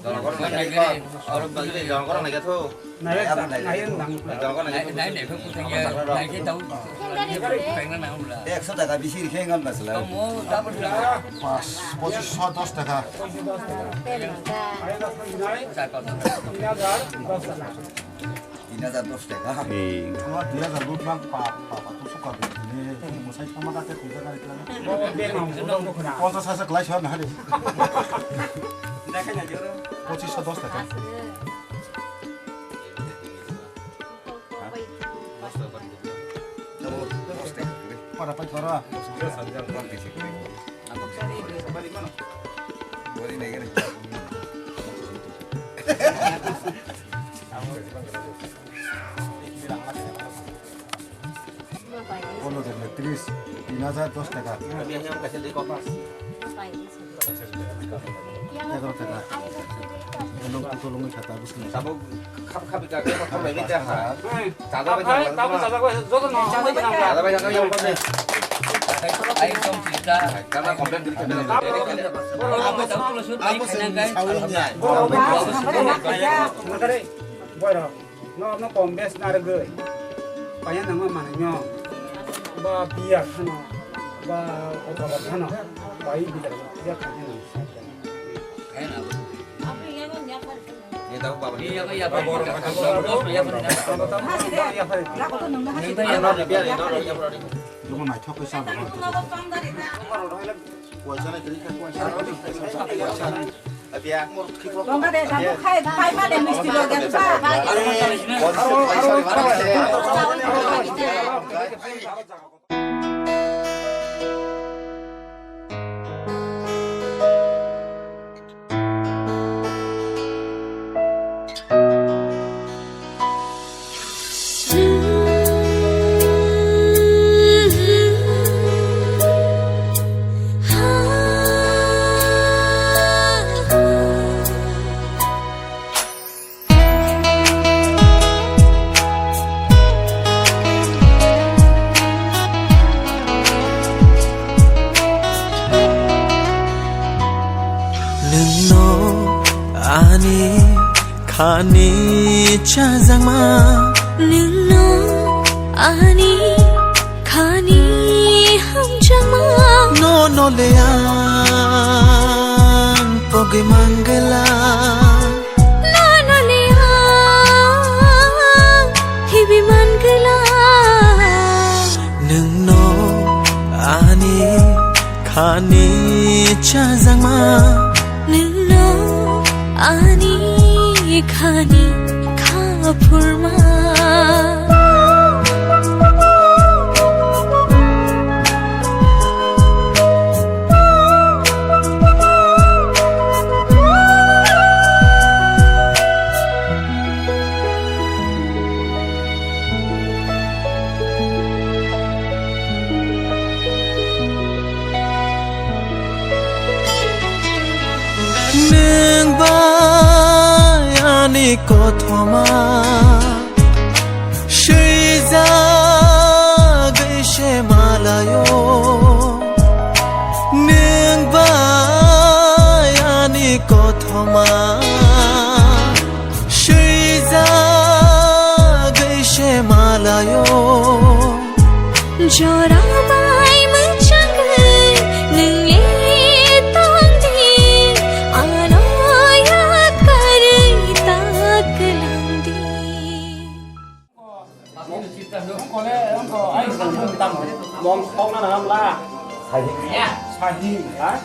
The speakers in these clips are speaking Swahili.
Jongkok này cái orang bagi jongkok này cái thôi. Này Jongkok này Này để không thành này cái tàu phải nó nào là 100 টাকা বেশি রেখে গেল না không có đáp ứng được 2510 টাকা sai còn 3010 টাকা আমার 2000 লুট বাং পাপা তো সুকা দিনে মশাই সমাদাতে কইরা গাইলা 50 হাজার গ্লাস হয় না রে 2510 টাকা para pa para Polo de 3010 টাকা 11 টাকা Belum tolong kata bus ni. Sabuk khap ka cái không phải biết ra hả? Tao bây giờ rất là ngon. Ada banyak yang mau ni. ai không chỉ ra Karena komplain diri kita. không tahu kalau sudah ai kena cái Makanya, boy dah. No kombes nargai. Banyak nama mana nyo. Ba biak hano. Ba obat hano. Bayi bidak dia kanya nama. cái nào Ni tahu apa ni? iya cái apa ya Yung mai chok sa ba. Kuasa na kali ka kuasa. Abia. Don't get it. I'm okay. Bye bye. They missed you again. Khani cha giang ma nương nó ani khani hong chang ma no le an poge mangala no le hi bi mangala nương no ani khani cha giang ma nương nó ani khani khapurma nương ba ani kothoma shiza gaishe malayo nương ba ani kothoma shiza gaishe malayo jora bai mu chang nung le tong di ano yat kar tak lang di Có lẽ có anh không tầm mong không là làm la. Sai hi hả?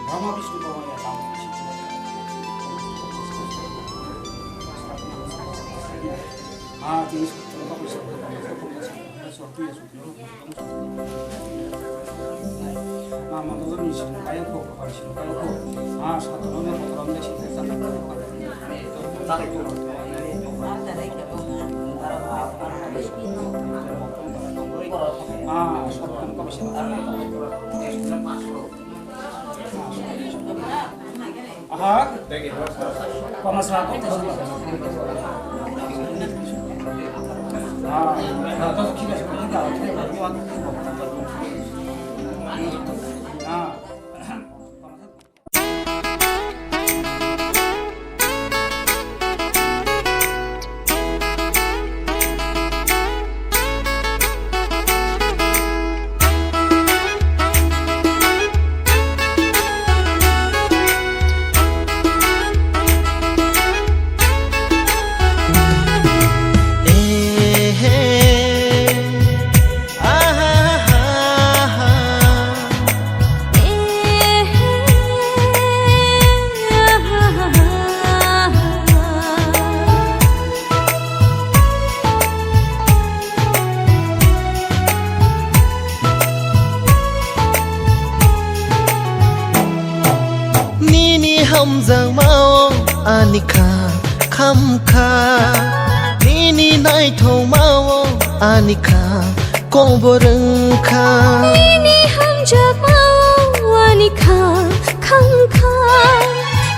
Brahma Vishnu Bhava ya tam. Jenis sesuatu ya nama tuh nih kayak kok satu nomor fotonya sih tarik dulu satu kok bisa हाँ पाँच लाख हाँ तो ठीक है हाँ 함장 마오 아니카 감카 니니 나이 토마오 아니카 꼬보른카 니니 함작 마오 아니카 캉카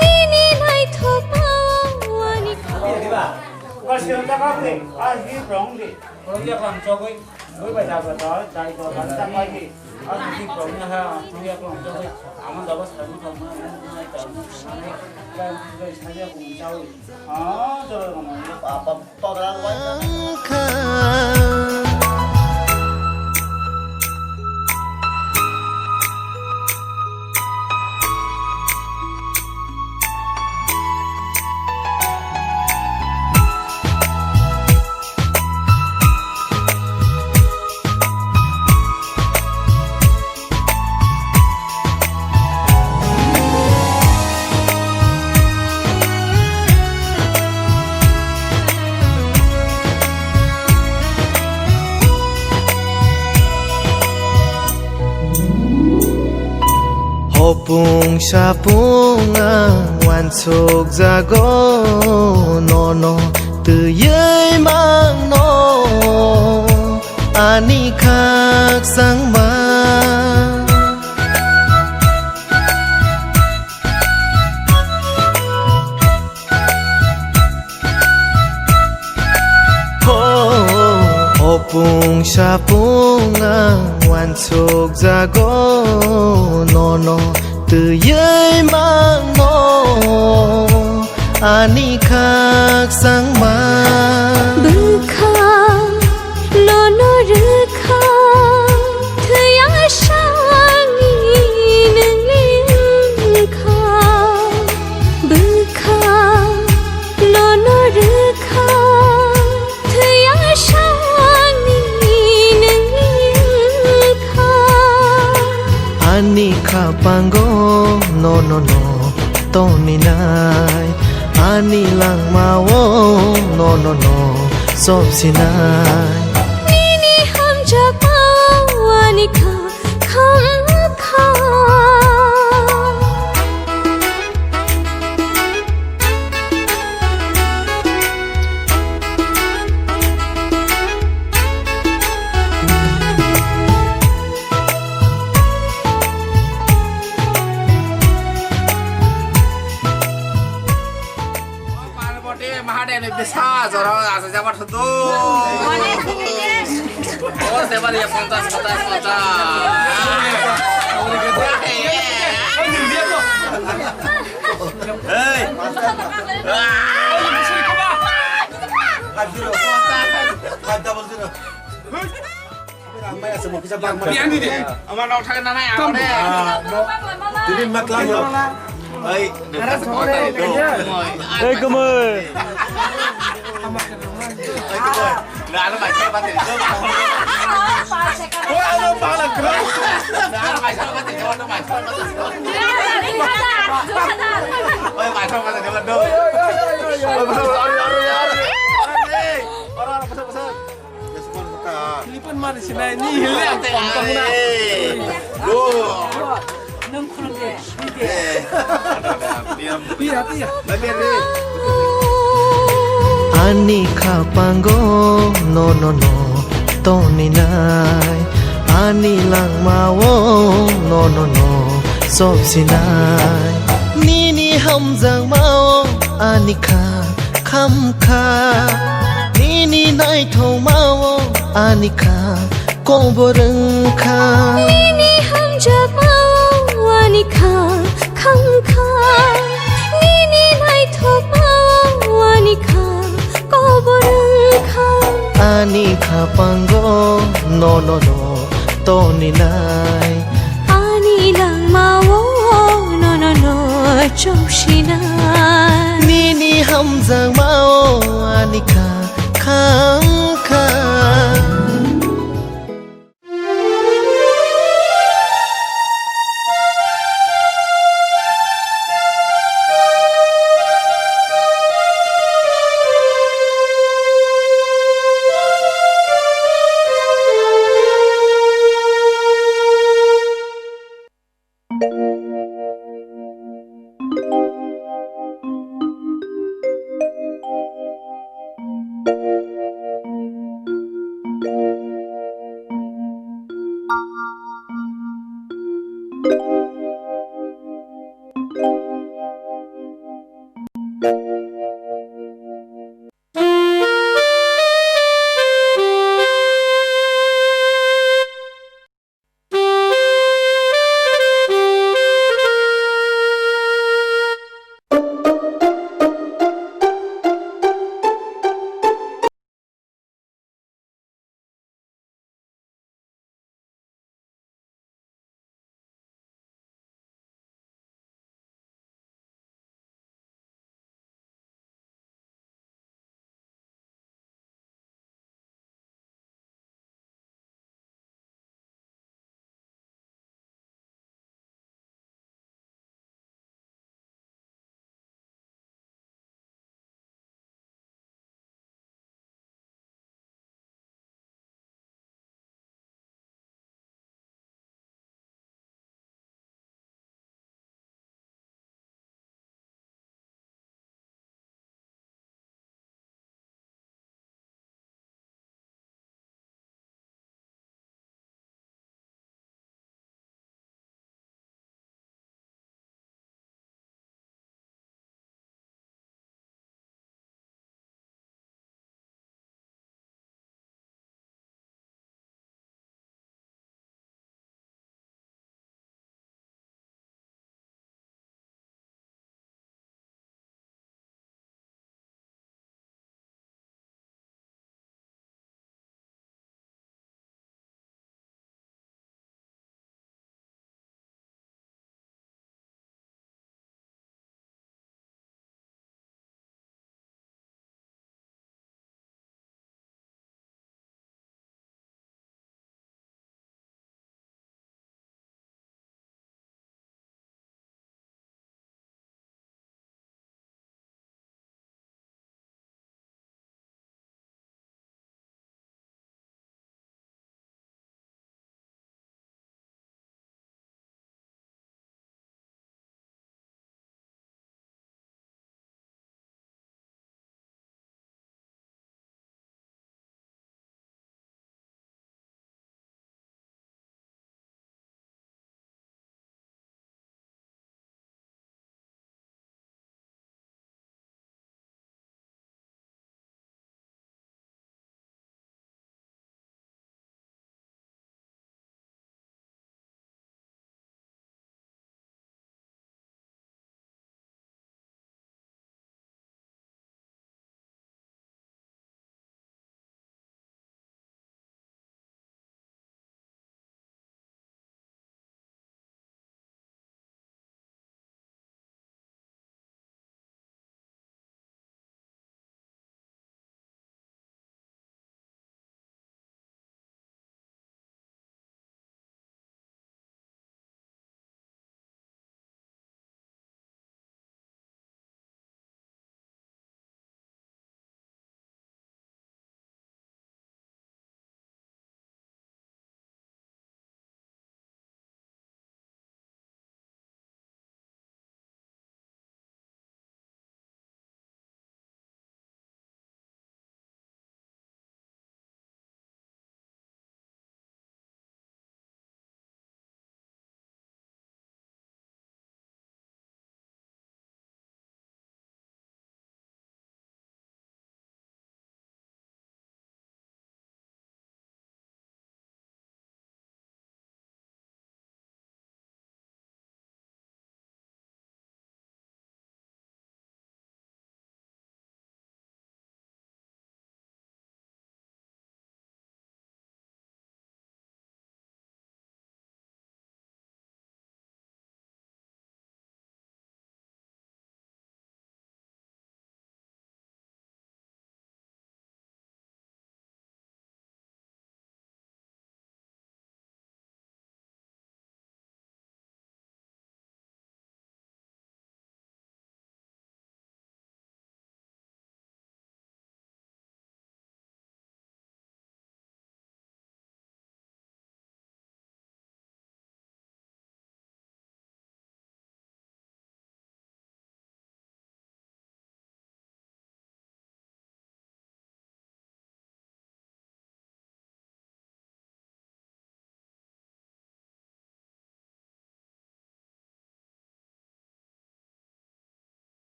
니니 나이 토마오 아니카 và siêu ta có gì hiếp rộng đi rồi giờ làm cho cái với bài đào đó đại của bạn ta quay đi hiếp rộng nha ha không giờ làm cho cái 아마 너가 잘못하면 cái 사자 cùng nhau 저거 뭐 뻗어라고 Hopung sapunga wansuk jago nono từ dưới mang no ani khak sang ma Hopung sapunga wansuk jago nono từ dưới mang no ani khak sang ma bukha nono rukha thya shangi nang ling kha bukha nono rukha thya shangi nang ling kha ani khapango no no no toni nai ani lang mawo no no no sop sinai nini hamjak mawo anika khamkha Mahadev ने बिसा जरा आज जाबार थदो और सेबार ये อันนี้ข้าปังโกโนโนโนตอนนี้นายอันนี้หลังมาโวโนโนโนสอบสินายนี่นี่ห hamjang mao anika khamkha nini nai thau mao anika koborengkha nini hamjak mau anika khamkha nini nai thok mau anika koborengkha anika pango no no no toni nai ani lang mau no no no chomshina nini hamjang mao anika khamkha